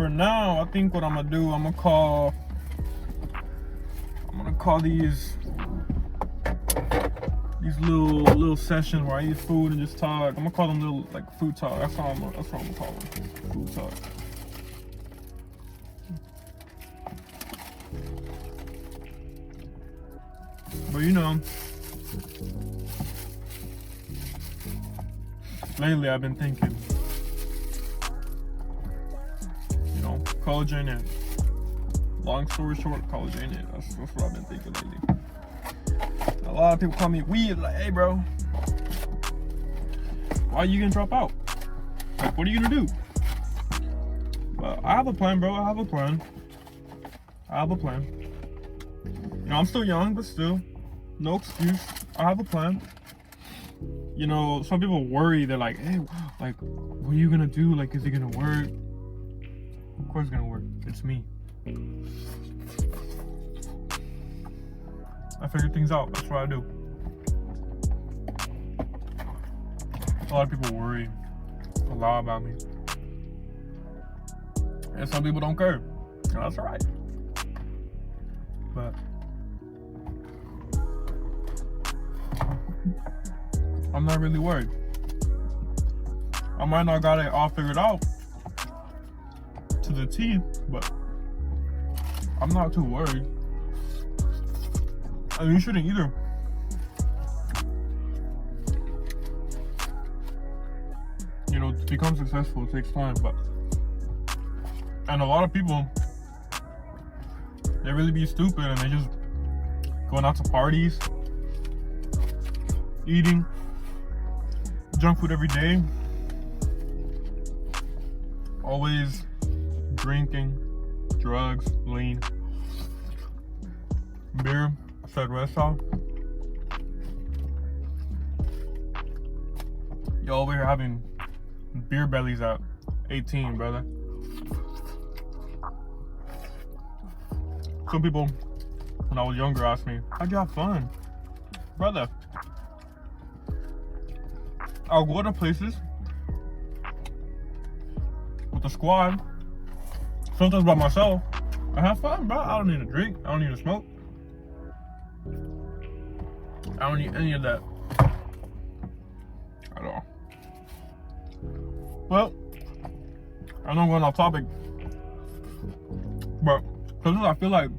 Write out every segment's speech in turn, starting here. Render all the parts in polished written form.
for now, I think what I'm gonna do, I'm gonna call these little sessions where I eat food and just talk. I'm gonna call them little like food talk. That's what I'm gonna call them. Food talk. But you know, lately I've been thinking, you know, college ain't it. Long story short, college ain't it. That's what I've been thinking lately. A lot of people call me weird, like, hey bro, why are you gonna drop out? Like, what are you gonna do? But I have a plan, bro. I have a plan. You know, I'm still young, but still, no excuse. I have a plan. You know, some people worry. They're like, hey, like, what are you gonna do? Like, is it gonna work? Of course it's gonna work. It's me. I figure things out. That's what I do. A lot of people worry a lot about me. And some people don't care. And that's alright. But I'm not really worried. I might not got it all figured out to the T, but I'm not too worried. I mean, you shouldn't either. You know, to become successful, it takes time, and a lot of people, they really be stupid and they just going out to parties, eating junk food every day, always drinking, drugs, lean, beer, cerveza. You over here having beer bellies at 18, brother. Some people, when I was younger, asked me, how'd you have fun? Brother, I'll go to places with the squad, sometimes by myself. I have fun, bro. I don't need a drink. I don't need to smoke. I don't need any of that at all. Well, I know I'm going off topic, but sometimes I feel like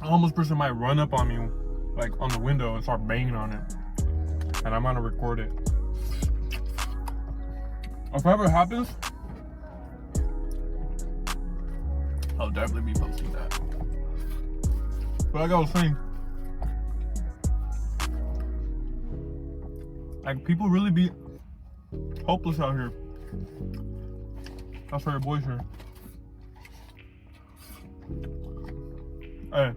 a homeless person might run up on me, like on the window, and start banging on it, and I'm gonna record it. If ever happens, I'll definitely be posting that. But like I was saying, like, people really be hopeless out here. That's why your boy's here. Hey,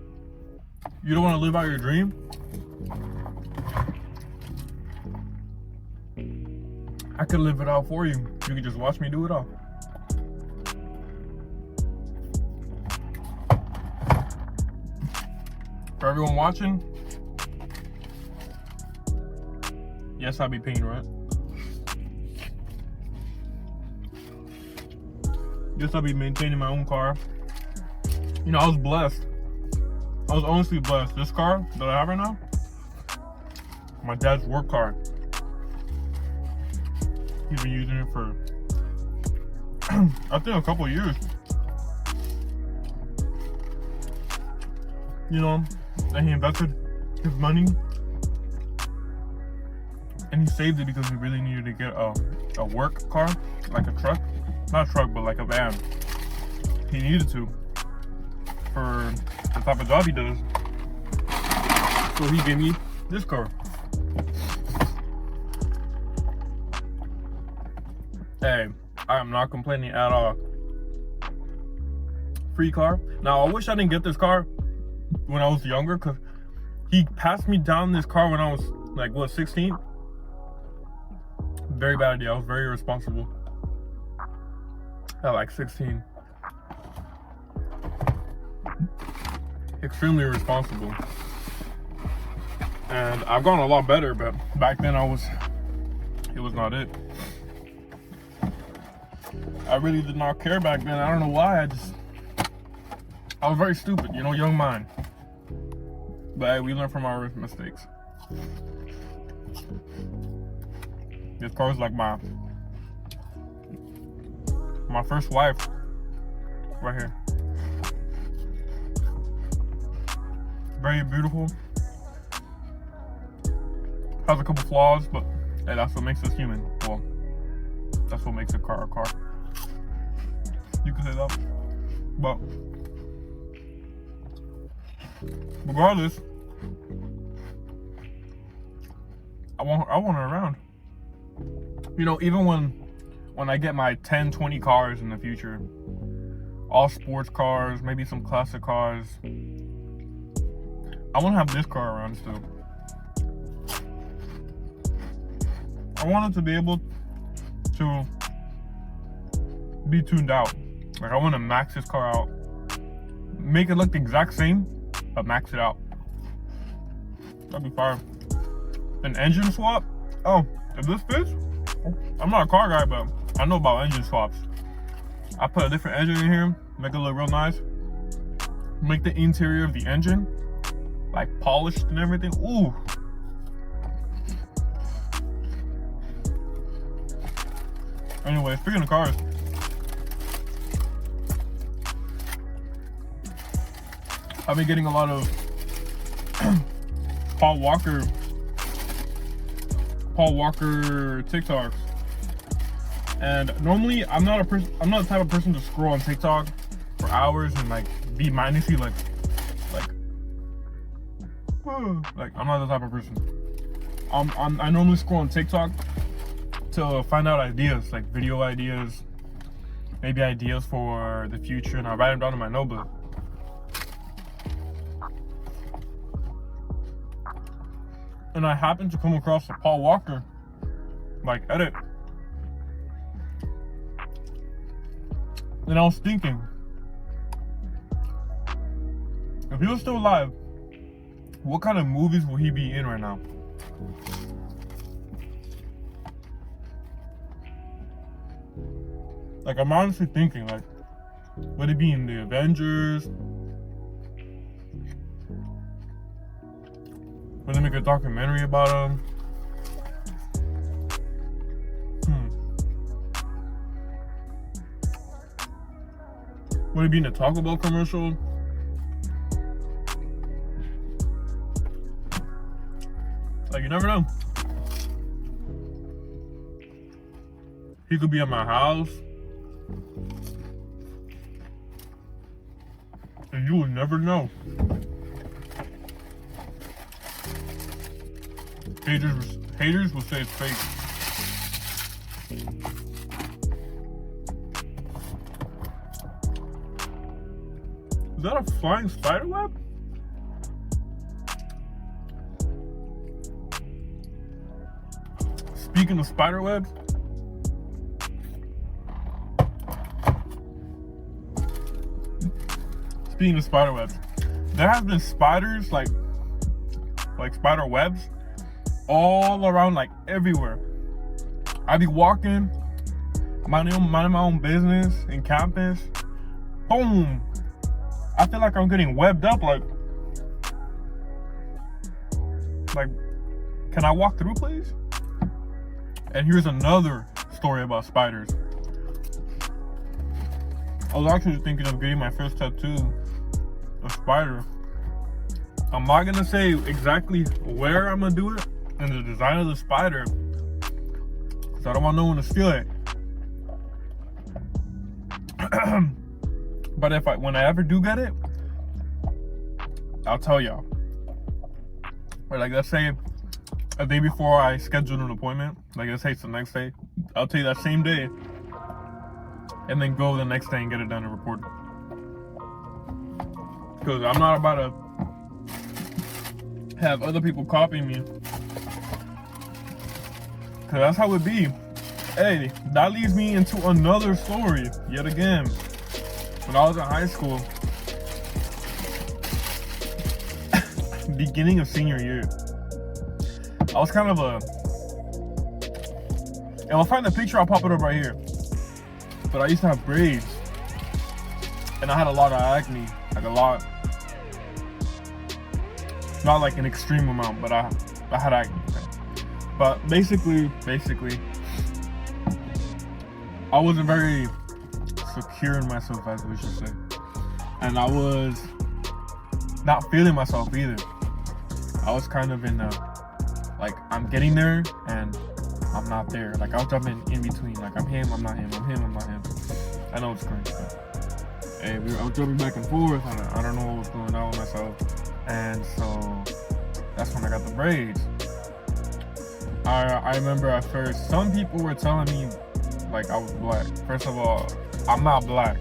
you don't want to live out your dream? I could live it out for you. You can just watch me do it all. For everyone watching, yes, I'll be paying rent. Yes, I'll be maintaining my own car. You know, I was blessed. I was honestly blessed. This car that I have right now, my dad's work car. He's been using it for, I think, a couple of years. You know, and he invested his money, and he saved it because he really needed to get a work car, like a truck. Not a truck, but like a van. He needed to for the type of job he does. So he gave me this car. Hey, I am not complaining at all. Free car. Now, I wish I didn't get this car when I was younger, because he passed me down this car when I was like, what, 16? Very bad idea. I was very irresponsible at like 16. Extremely irresponsible. And I've gotten a lot better, but back then it was not it. I really did not care back then. I don't know why. I was very stupid, you know, young mind. But hey, we learn from our mistakes. This car is like my first wife, right here. Very beautiful. Has a couple flaws, but hey, that's what makes us human. Well, that's what makes a car a car. You can say that. But regardless, I want her around. You know, even when I get my 10, 20 cars in the future, all sports cars, maybe some classic cars, I want to have this car around still. I want it to be able to be tuned out. Like, I want to max this car out, make it look the exact same, but max it out. That'd be fire. An engine swap? Oh, if this fits, I'm not a car guy, but I know about engine swaps. I put a different engine in here, make it look real nice. Make the interior of the engine like polished and everything. Ooh. Anyway, speaking of cars, I've been getting a lot of Paul Walker TikToks. And normally I'm not the type of person to scroll on TikTok for hours and like be mindlessly like I'm not the type of person. I normally scroll on TikTok to find out ideas, like video ideas, maybe ideas for the future, and I write them down in my notebook. And I happened to come across a Paul Walker like edit. And I was thinking, if he was still alive, what kind of movies will he be in right now? Like, I'm honestly thinking, like, would he be in the Avengers? Would they make a documentary about him? Would he be in a Taco Bell commercial? Like, you never know. He could be at my house. And you will never know. Haters will say it's fake. Is that a flying spider web? Speaking of spider webs, there have been spiders like spider webs all around, like everywhere. I be walking, minding my own business in campus. Boom! I feel like I'm getting webbed up. Like, can I walk through, please? And here's another story about spiders. I was actually thinking of getting my first tattoo, a spider. I'm not gonna say exactly where I'm gonna do it and the design of the spider, because I don't want no one to steal it. But when I ever do get it, I'll tell y'all. Or like, let's say a day before I schedule an appointment, like let's say it's the next day, I'll tell you that same day, and then go the next day and get it done and report it. Because I'm not about to have other people copying me. Because that's how it be. Hey, that leads me into another story, yet again. When I was in high school, beginning of senior year, I was kind of and I'll find the picture, I'll pop it up right here. But I used to have braids, and I had a lot of acne, like a lot. Not like an extreme amount, but I had acne. But basically, I wasn't very secure in myself, as we should say, and I was not feeling myself either. I was kind of in like, I'm getting there and I'm not there. Like, I was jumping in between. Like, I'm him, I'm not him. I'm him, I'm not him. I know it's cringe, but hey, I was jumping back and forth. I don't know what was going on with myself. And so that's when I got the braids. I remember at first, some people were telling me like I was black. First of all, I'm not black.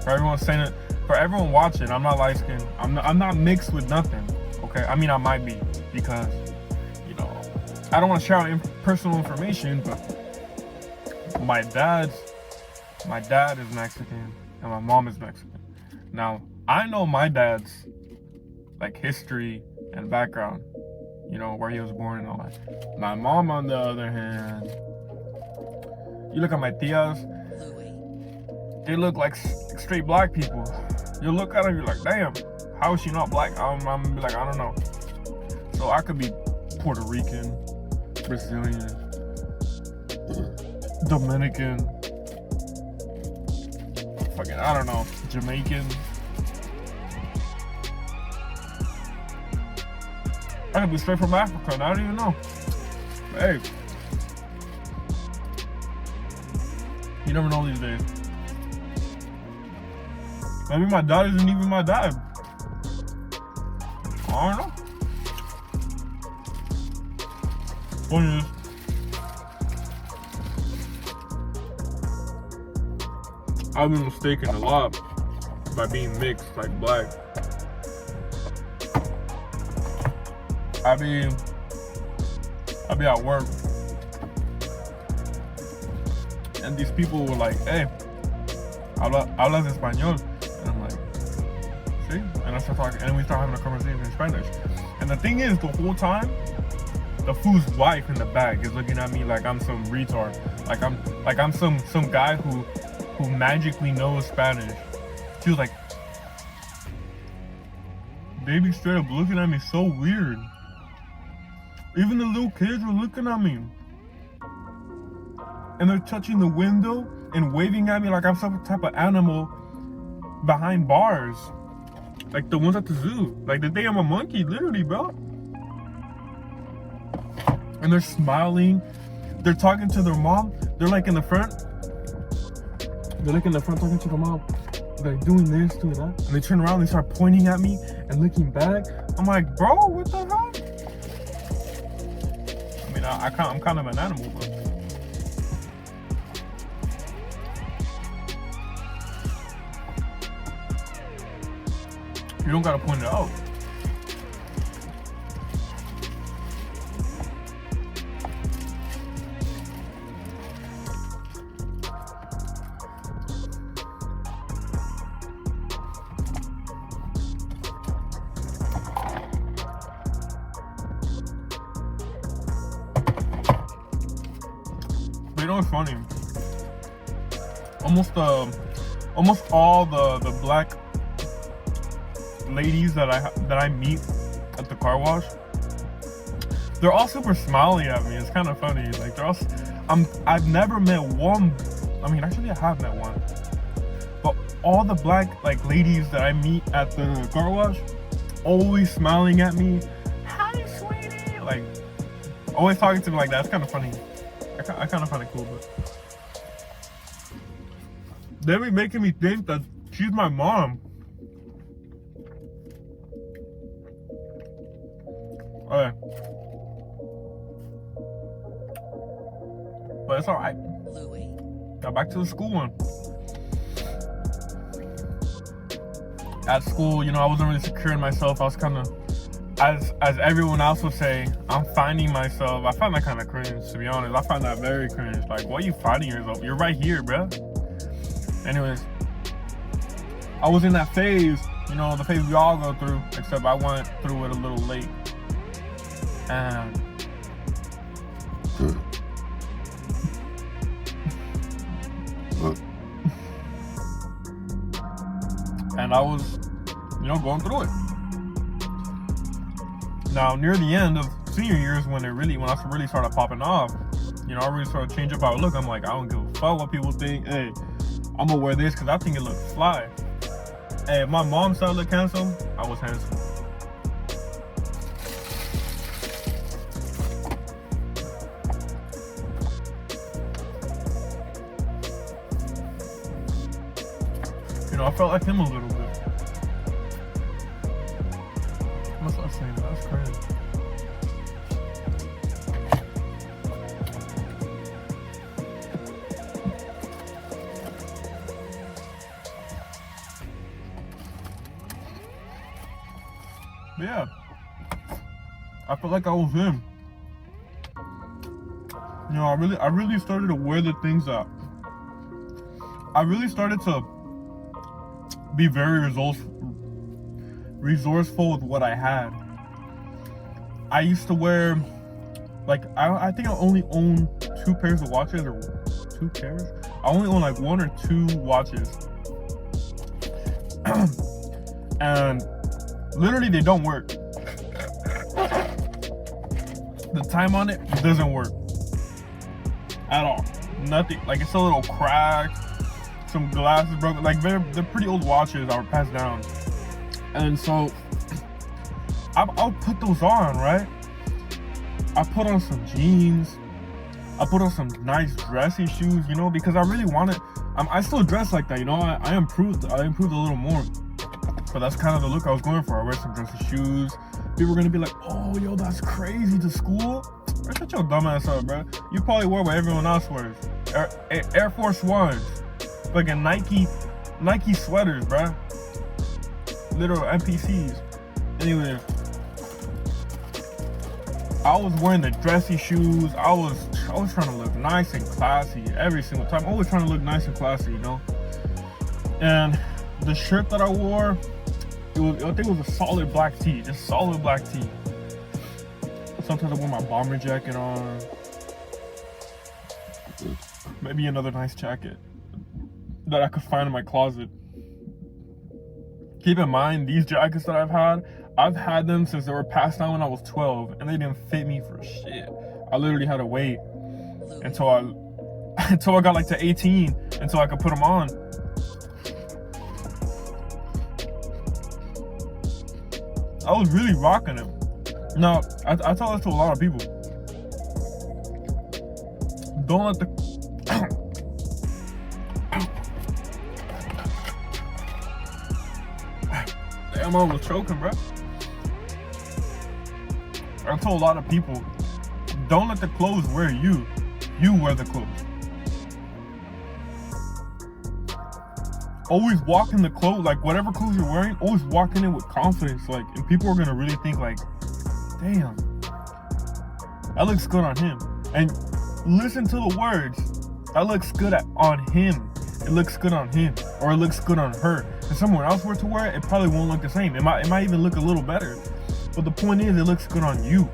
For everyone saying it, for everyone watching, I'm not light skinned. I'm not mixed with nothing. Okay, I mean I might be, because I don't want to share out personal information, but my dad is Mexican and my mom is Mexican. Now I know my dad's like history and background, where he was born and all that. My mom, on the other hand, you look at my tias, they look like straight black people. You look at them, you're like, damn, how is she not black? I'm gonna be like, I don't know. So I could be Puerto Rican, Brazilian, Dominican, fucking, I don't know, Jamaican. I could be straight from Africa, and I don't even know. But hey, you never know these days. Maybe my dad isn't even my dad. I don't know. Point is, I've been mistaken a lot by being mixed, like black. I be at work, and these people were like, "Hey, hablas español?" And I'm like, "Sí." And I start talking, and we start having a conversation in Spanish. And the thing is, the whole time, the fool's wife in the back is looking at me like I'm some retard, like I'm some guy who magically knows Spanish. She was like, they be straight up looking at me so weird. Even the little kids were looking at me. And they're touching the window and waving at me like I'm some type of animal behind bars. Like the ones at the zoo. Like the day I'm a monkey, literally, bro. And they're smiling. They're talking to their mom. They're like in the front. They're like in the front talking to their mom. They're doing this, doing that. And they turn around and they start pointing at me and looking back. I'm like, bro, what the hell? I mean, I'm kind of an animal, but you don't gotta point it out. But you know what's funny? Almost all the black ladies that I meet at the car wash, they're all super smiley at me. It's kind of funny. Like they're all, I've never met one. I mean, actually, I have met one. But all the black like ladies that I meet at the car wash, always smiling at me. Hi, sweetie. Like always talking to me like that. It's kind of funny. I kind of find it cool, but they be making me think that she's my mom. Okay. But it's alright. Now back to the school one. At school, I wasn't really secure in myself. I was kind of, as everyone else would say, I'm finding myself. I find that kind of cringe, to be honest. I find that very cringe. Like, why are you finding yourself? You're right here, bruh. Anyways, I was in that phase, the phase we all go through, except I went through it a little late. And and I was, going through it. Now, near the end of senior years, when I really started popping off, I really started to change up how I look. I'm like, I don't give a fuck what people think. Hey, I'm gonna wear this because I think it looks fly. Hey, if my mom started to look handsome, I was handsome. I felt like him a little bit. What's I saying? That's crazy. But yeah, I felt like I was him. I really started to wear the things that I really started to be very resourceful with what I had. I used to wear, like, I think I only own 2 pairs of watches, or 2 pairs? I only own like 1 or 2 watches. And literally they don't work. The time on it doesn't work at all. Nothing. Like, it's a little cracked. Some glasses broken. Like, they're pretty old watches that were passed down. And so I'll put those on, right? I put on some jeans. I put on some nice dressy shoes, because I really wanted. I still dress like that, I improved a little more. But that's kind of the look I was going for. I wear some dressy shoes. People are gonna be like, "Oh, yo, that's crazy to school." Shut your dumb ass up, bro. You probably wear what everyone else wears. Air Force Ones, fucking Nike sweaters, bro. Literal NPCs. Anyway, I was wearing the dressy shoes. I was trying to look nice and classy every single time. Always trying to look nice and classy, And the shirt that I wore, I think it was a solid black tee, just solid black tee. Sometimes I wear my bomber jacket on. Maybe another nice jacket that I could find in my closet. Keep in mind, these jackets that I've had them since they were passed down when I was 12, and they didn't fit me for shit. I literally had to wait until I got like to 18 until I could put them on. I was really rocking them. Now, I tell this to a lot of people. Don't let the damn, I was choking, bro. I told a lot of people, don't let the clothes wear you. You wear the clothes. Always walk in the clothes, like whatever clothes you're wearing, always walk in it with confidence, like, and people are gonna really think like, damn, that looks good on him. And listen to the words. That looks good on him. It looks good on him, or it looks good on her. If someone else were to wear it, it probably won't look the same. It might even look a little better. But the point is, it looks good on you.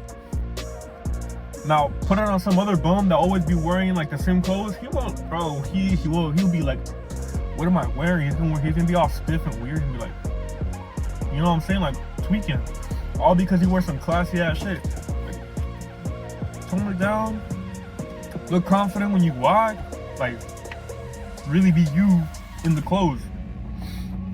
Now, put it on some other bum that always be wearing like the same clothes. He won't, bro. He'll be like, what am I wearing? He's gonna be all stiff and weird and be like, you know what I'm saying? Like tweaking. All because he wears some classy ass shit. Like, tone it down. Look confident when you walk. Like, really be you in the clothes.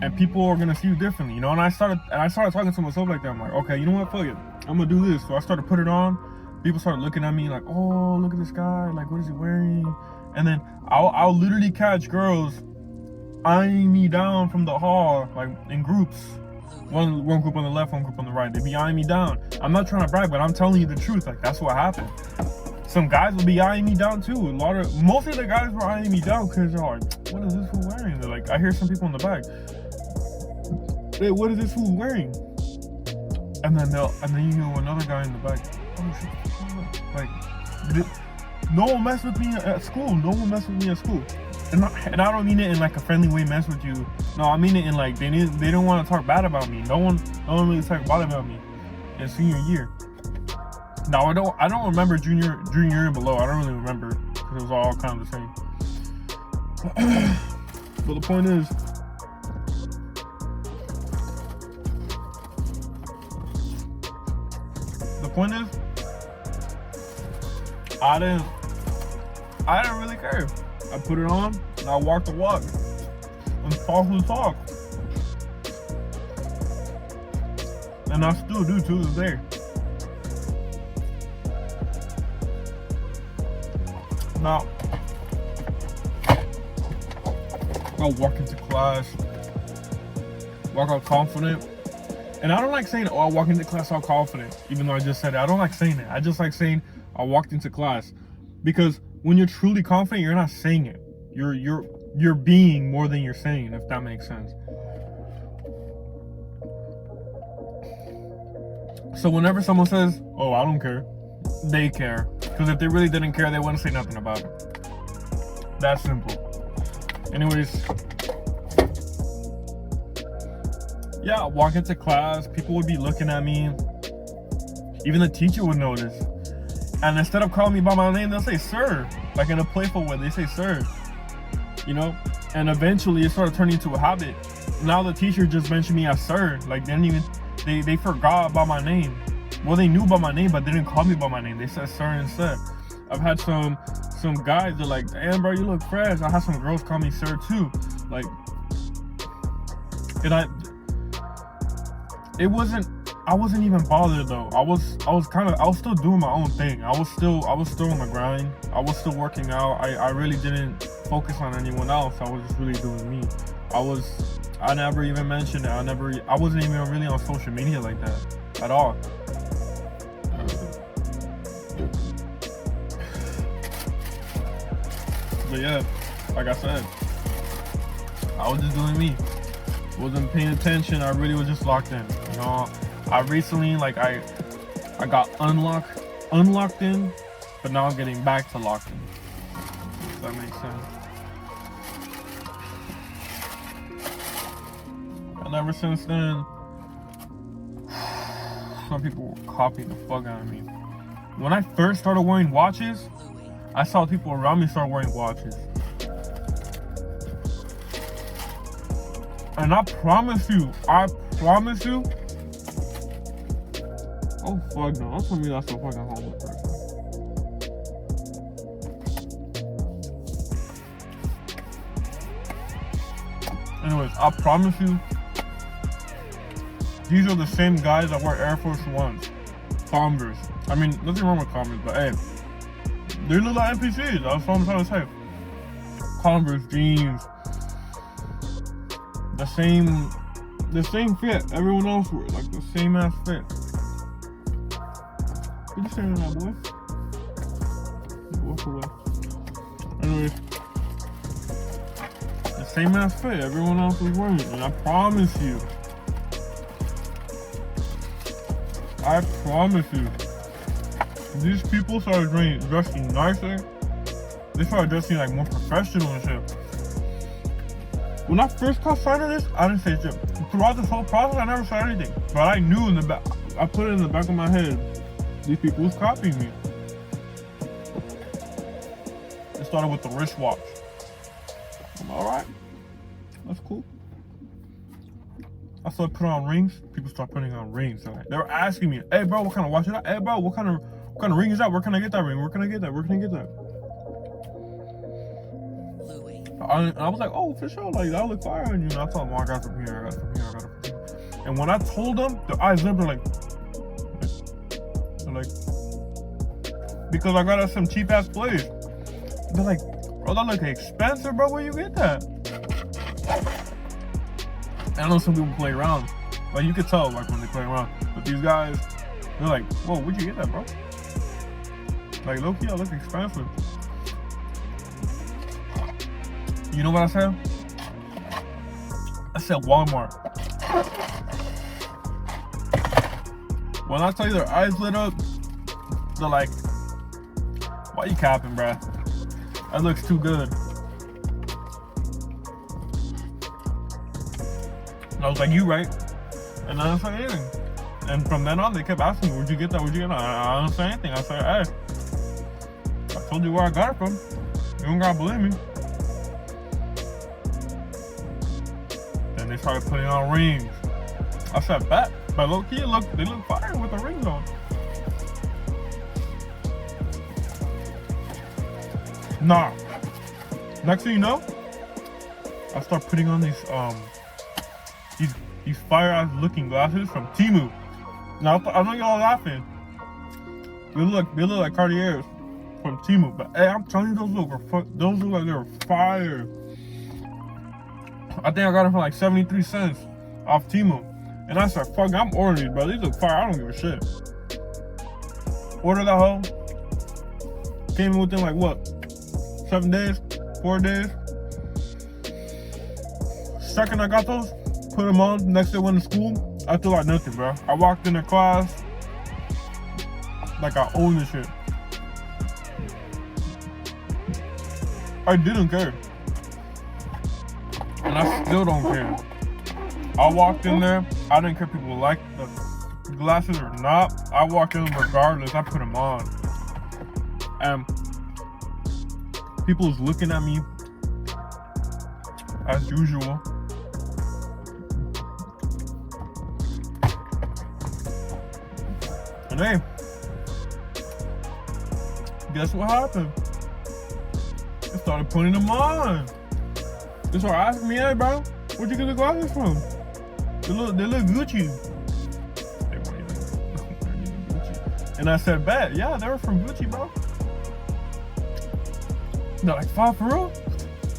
And people are gonna see you differently, And I started talking to myself like that. I'm like, okay, you know what? Fuck it. I'm gonna do this. So I started putting it on. People started looking at me like, oh, look at this guy. Like, what is he wearing? And then I'll literally catch girls eyeing me down from the hall, like in groups. One group on the left, one group on the right. They be eyeing me down. I'm not trying to brag, but I'm telling you the truth. Like, that's what happened. Some guys will be eyeing me down too. Most of the guys were eyeing me down because they're like, what is this fool wearing? They're like, I hear some people in the back. Hey, what is this fool wearing? And then you hear another guy in the back. Oh shit. Like, no one messed with me at school. No one messed with me at school. And I don't mean it in like a friendly way, mess with you. No, I mean it in like they don't want to talk bad about me. No one really talk bad about me in senior year. Now I don't remember junior and below. I don't really remember because it was all kind of the same. But the point is, the point is, I didn't really care. I put it on and I walked the walk and talk the talk. And I still do to this day. Now, I walk into class, walk out confident. And I don't like saying, oh, I walk into class all confident, even though I just said it. I don't like saying it. I just like saying I walked into class. Because when you're truly confident, you're not saying it. You're being more than you're saying, if that makes sense. So whenever someone says, oh, I don't care, they care. Because if they really didn't care, they wouldn't say nothing about it. That's simple. Anyways, yeah, walk into class, people would be looking at me. Even the teacher would notice. And instead of calling me by my name, they'll say, sir. Like in a playful way, they say, sir. You know? And eventually it started turning into a habit. Now the teacher just mentioned me as sir. Like they forgot about my name. Well, they knew about my name, but they didn't call me by my name. They said sir instead. I've had some guys that are like, damn bro, you look fresh. I had some girls call me sir too. Like, and I wasn't even bothered though. I was still doing my own thing. I was still on the grind. I was still working out. I really didn't focus on anyone else. I was just really doing me. I never even mentioned it. I wasn't even really on social media like that at all. But yeah, like I said, I was just doing me. Wasn't paying attention. I really was just locked in. You know, I recently, like, I got unlocked in, but now I'm getting back to locked in. If that makes sense. And ever since then, some people were copying the fuck out of me. When I first started wearing watches, I saw people around me start wearing watches. And I promise you. Oh fuck no, don't tell me that's a fucking homeless person. Anyways, I promise you, these are the same guys that wear Air Force Ones, Converse. I mean, nothing wrong with Converse, but hey, they look like NPCs. That's what I'm trying to say. Converse jeans, the same fit everyone else wears, like the same ass fit. What you saying to that boy? Walk away. Anyways, the same ass fit everyone else was wearing, and I promise you, these people started dressing nicer. They started dressing like more professional and shit. When I first caught sight of this, I didn't say shit. Throughout this whole process, I never said anything. But I knew in the back, I put it in the back of my head, these people was copying me. It started with the wristwatch. I'm alright. That's cool. I started putting on rings. People start putting on rings. They were asking me, hey bro, what kind of watch is that? Hey bro, what kind of ring is that? Where can I get that ring? Where can I get that? I was like, oh, for sure, like, that look fire on you. And I told them, oh, I got it from here. And when I told them, their eyes lit, they're like, because I got at some cheap ass place. They're like, bro, that look expensive, bro. Where you get that? I know some people play around. Like, you could tell, like, when they play around. But these guys, they're like, whoa, where'd you get that, bro? Like, low-key, that look expensive. You know what I said? I said Walmart. When I tell you their eyes lit up, they're like, why you capping, bruh? That looks too good. And I was like, you right. And I didn't say anything. And from then on, they kept asking me, where'd you get that? I didn't say anything. I said, hey, I told you where I got it from. You don't gotta believe me. Then they started putting on rings. I said, bet. But low key, they look fire with the rings on. Nah. Next thing you know, I start putting on these fire ass looking glasses from Temu. Now I know y'all laughing. They look like Cartiers from Temu, but hey, I'm telling you, those look like they were fire. I think I got it for like 73 cents off Temu, and I said, "Fuck, I'm ordering these, bro. These look fire. I don't give a shit." Order that hoe. Came in within like what? 7 days, 4 days. Second I got those, put them on. Next day went to school. I feel like nothing, bro. I walked in the class like I own this shit. I didn't care. And I still don't care. I walked in there. I didn't care if people liked the glasses or not. I walked in regardless. I put them on. And people was looking at me as usual. And hey, guess what happened? I started putting them on. They started asking me, "Hey, bro, where'd you get the glasses from? They look Gucci." They weren't even Gucci. And I said, "Bet, yeah, they were from Gucci, bro." They're like, "5 for real?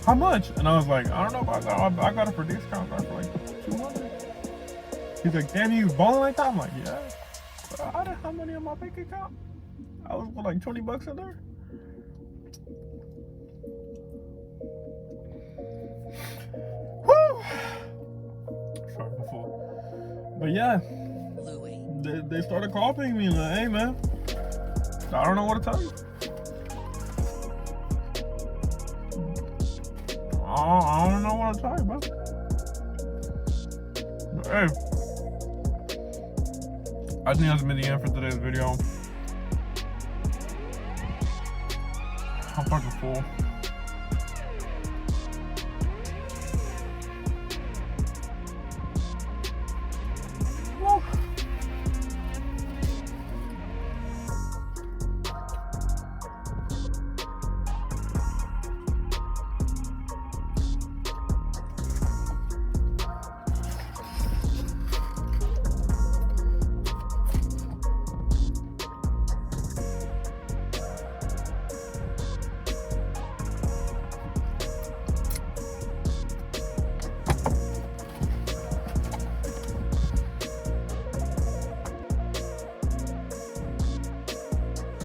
How much?" And I was like, "I don't know, but I got it for discount, got it for like 200. He's like, "Damn, you balling like that?" I'm like, "Yeah." But I didn't have money on my bank account. I was with like $20 in there. Woo! Sorry, before. But yeah, they started calling me like, "Hey, man, I don't know what to tell you. I don't know what to tell you, bro." But hey, I think that's been the end for today's video. I'm fucking full.